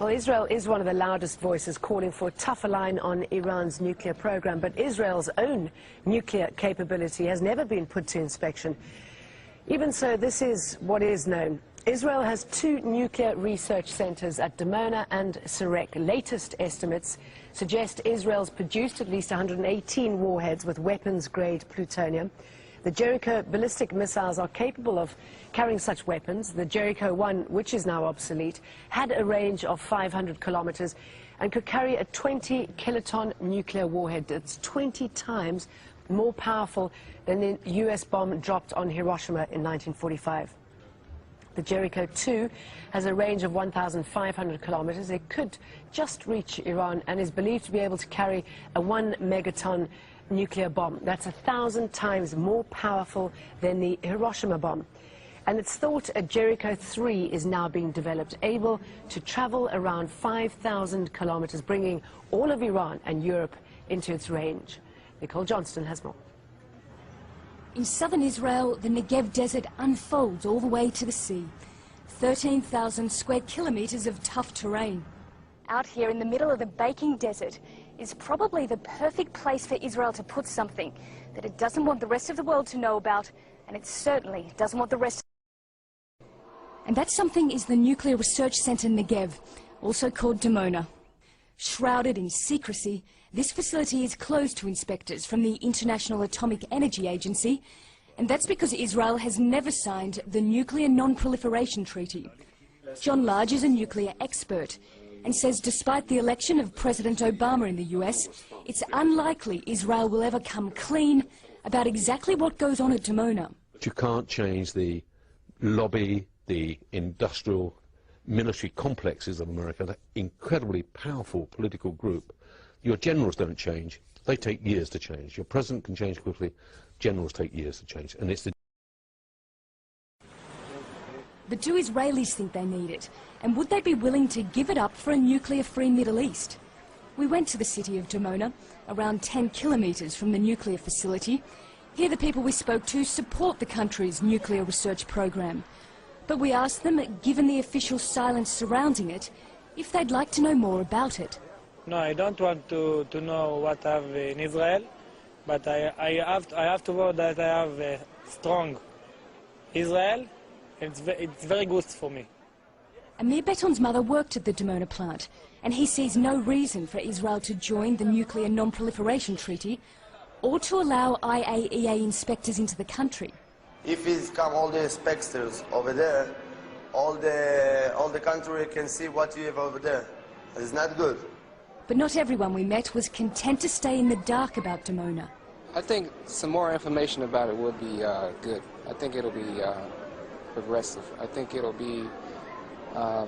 Well, Israel is one of the loudest voices calling for a tougher line on Iran's nuclear program, but Israel's own nuclear capability has never been put to inspection. Even so, this is what is known. Israel has 2 nuclear research centers at Dimona and Serek. Latest estimates suggest Israel's produced at least 118 warheads with weapons-grade plutonium. The Jericho ballistic missiles are capable of carrying such weapons. The Jericho 1, which is now obsolete, had a range of 500 kilometers and could carry a 20-kiloton nuclear warhead. That's 20 times more powerful than the U.S. bomb dropped on Hiroshima in 1945. The Jericho 2 has a range of 1,500 kilometers. It could just reach Iran and is believed to be able to carry a 1-megaton nuclear bomb. That's 1,000 times more powerful than the Hiroshima bomb. And it's thought a Jericho 3 is now being developed, able to travel around 5,000 kilometers, bringing all of Iran and Europe into its range. Nicole Johnston has more. In southern Israel, the Negev desert unfolds all the way to the sea. 13,000 square kilometers of tough terrain. Out here in the middle of the baking desert is probably the perfect place for Israel to put something that it doesn't want the rest of the world to know about, and it certainly doesn't want the rest. And that something is the Nuclear Research Center Negev, also called Dimona. Shrouded in secrecy, this facility is closed to inspectors from the International Atomic Energy Agency, and that's because Israel has never signed the Nuclear Non-Proliferation Treaty. John Large is a nuclear expert and says despite the election of President Obama in the US, it's unlikely Israel will ever come clean about exactly what goes on at Dimona. You can't change the lobby, the industrial military complexes of America, that incredibly powerful political group. Your generals don't change. They take years to change. Your president can change quickly. Generals take years to change. And it's the... But do Israelis think they need it? And would they be willing to give it up for a nuclear-free Middle East? We went to the city of Dimona, around 10 kilometers from the nuclear facility. Here the people we spoke to support the country's nuclear research program. But we asked them, given the official silence surrounding it, if they'd like to know more about it. No, I don't want to know what I have in Israel, but I have to know that I have a strong Israel. It's very good for me. Amir Beton's mother worked at the Dimona plant, and he sees no reason for Israel to join the Nuclear Non-Proliferation Treaty or to allow IAEA inspectors into the country. If it's come all the inspectors over there, all the country can see what you have over there. It's not good. But not everyone we met was content to stay in the dark about Dimona. I think some more information about it would be good. I think it'll be progressive. I think it'll be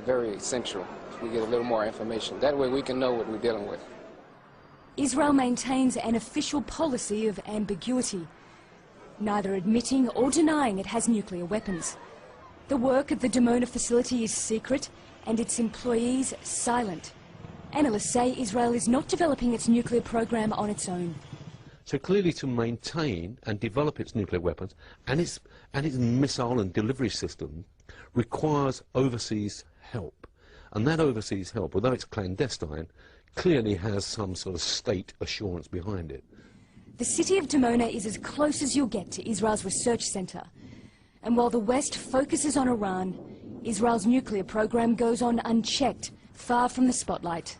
very essential if we get a little more information. That way we can know what we're dealing with. Israel maintains an official policy of ambiguity, neither admitting or denying it has nuclear weapons. The work at the Dimona facility is secret and its employees silent. Analysts say Israel is not developing its nuclear program on its own. So clearly to maintain and develop its nuclear weapons and its missile and delivery system requires overseas help. And that overseas help, although it's clandestine, clearly has some sort of state assurance behind it. The city of Dimona is as close as you'll get to Israel's research center. And while the West focuses on Iran, Israel's nuclear program goes on unchecked, far from the spotlight.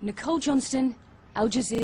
Nicole Johnston, Al Jazeera.